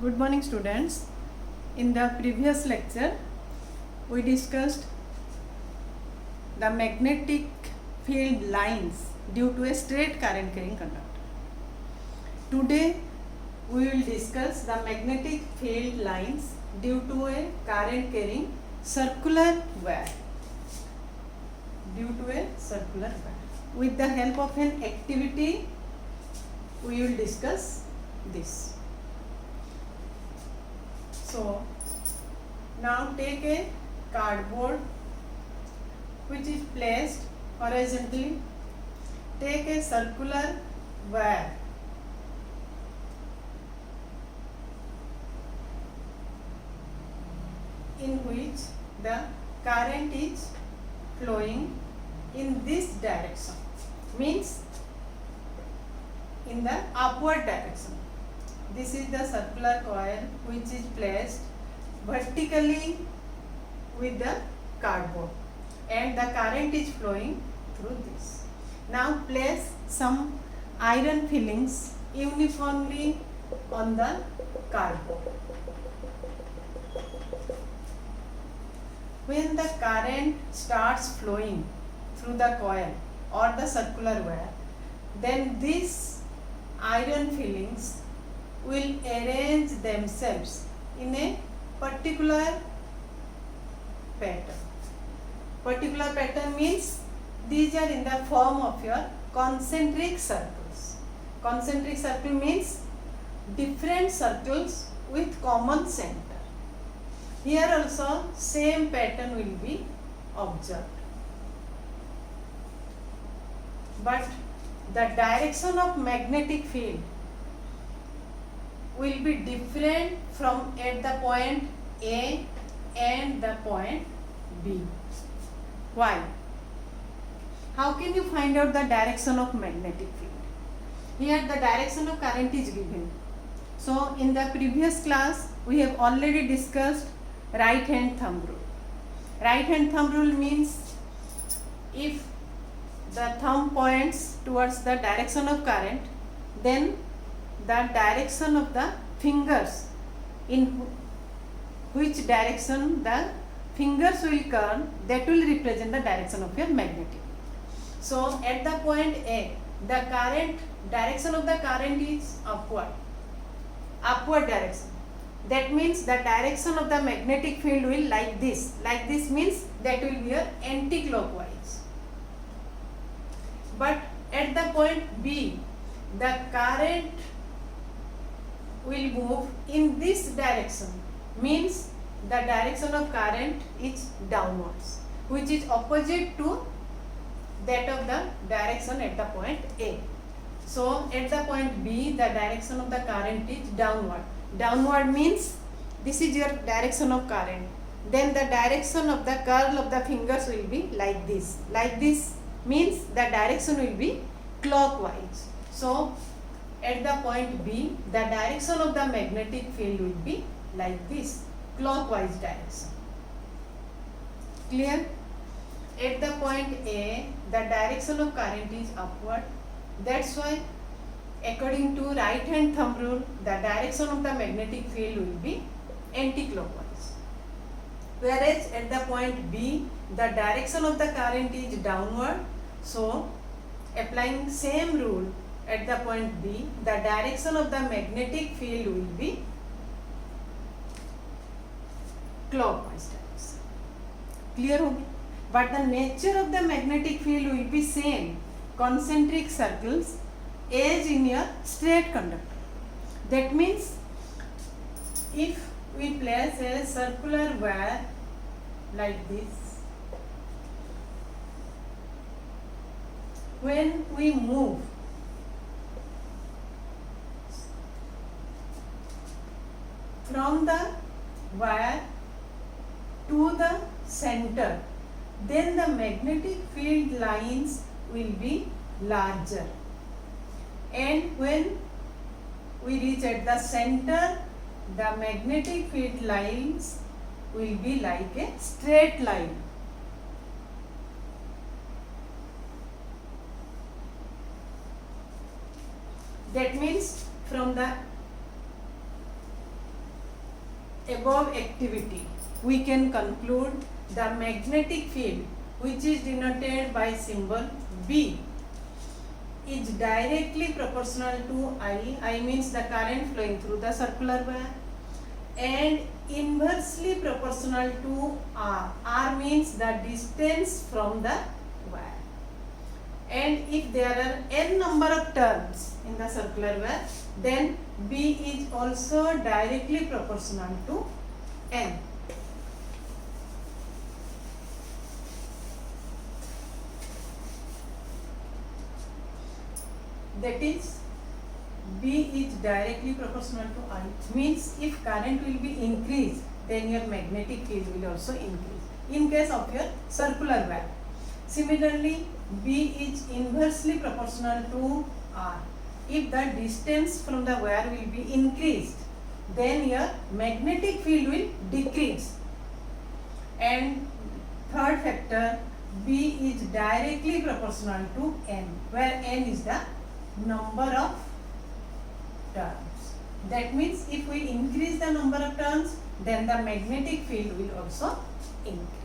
Good morning, students. In the previous lecture, we discussed the magnetic field lines due to a straight current carrying conductor. Today, we will discuss the magnetic field lines due to a current carrying circular wire. Due to a circular wire. With the help of an activity, we will discuss this. So, now take a cardboard which is placed horizontally. Take a circular wire. In which the current is flowing in this direction, means in the upward direction. This is the circular coil which is placed vertically with the cardboard and the current is flowing through this. Now place some iron fillings uniformly on the cardboard. When the current starts flowing through the coil or the circular wire, then these iron fillings will arrange themselves in a particular pattern. Particular pattern means these are in the form of your concentric circles. Concentric circle means different circles with common center. Here also same pattern will be observed. But the direction of magnetic field will be different from at the point A and the point B. Why? How can you find out the direction of magnetic field? Here the direction of current is given. So in the previous class we have already discussed right hand thumb rule. Right hand thumb rule means if the thumb points towards the direction of current, then the direction of the fingers, in which direction the fingers will curl, that will represent the direction of your magnetic. So at the point A, the current direction of the current is upward direction. That means the direction of the magnetic field will like this. Like this means that will be your anti-clockwise. But at the point B, the current will move in this direction, means the direction of current is downwards, which is opposite to that of the direction at the point A. So at the point B, the direction of the current is downward. Downward means this is your direction of current. Then the direction of the curl of the fingers will be like this. Like this means the direction will be clockwise. So at the point B, the direction of the magnetic field will be like this, clockwise direction. Clear? At the point A, the direction of current is upward. That's why according to right hand thumb rule, the direction of the magnetic field will be anti-clockwise. Whereas at the point B, the direction of the current is downward. So applying same rule at the point B, the direction of the magnetic field will be clockwise direction. Clear हो गया? But the nature of the magnetic field will be same, concentric circles as in your straight conductor. That means if we place a circular wire like this, when we move from the wire to the center, then the magnetic field lines will be larger. And when we reach at the center, the magnetic field lines will be like a straight line. That means from the above activity, we can conclude the magnetic field, which is denoted by symbol B, is directly proportional to I. I means the current flowing through the circular wire, and inversely proportional to R. R means the distance from the wire. And if there are n number of turns in the circular wire, then B is also directly proportional to n. That is, B is directly proportional to I. Means if current will be increased, then your magnetic field will also increase. In case of your circular wire. Similarly, B is inversely proportional to R. If the distance from the wire will be increased, then your magnetic field will decrease. And third factor, B is directly proportional to N, where N is the number of turns. That means if we increase the number of turns, then the magnetic field will also increase.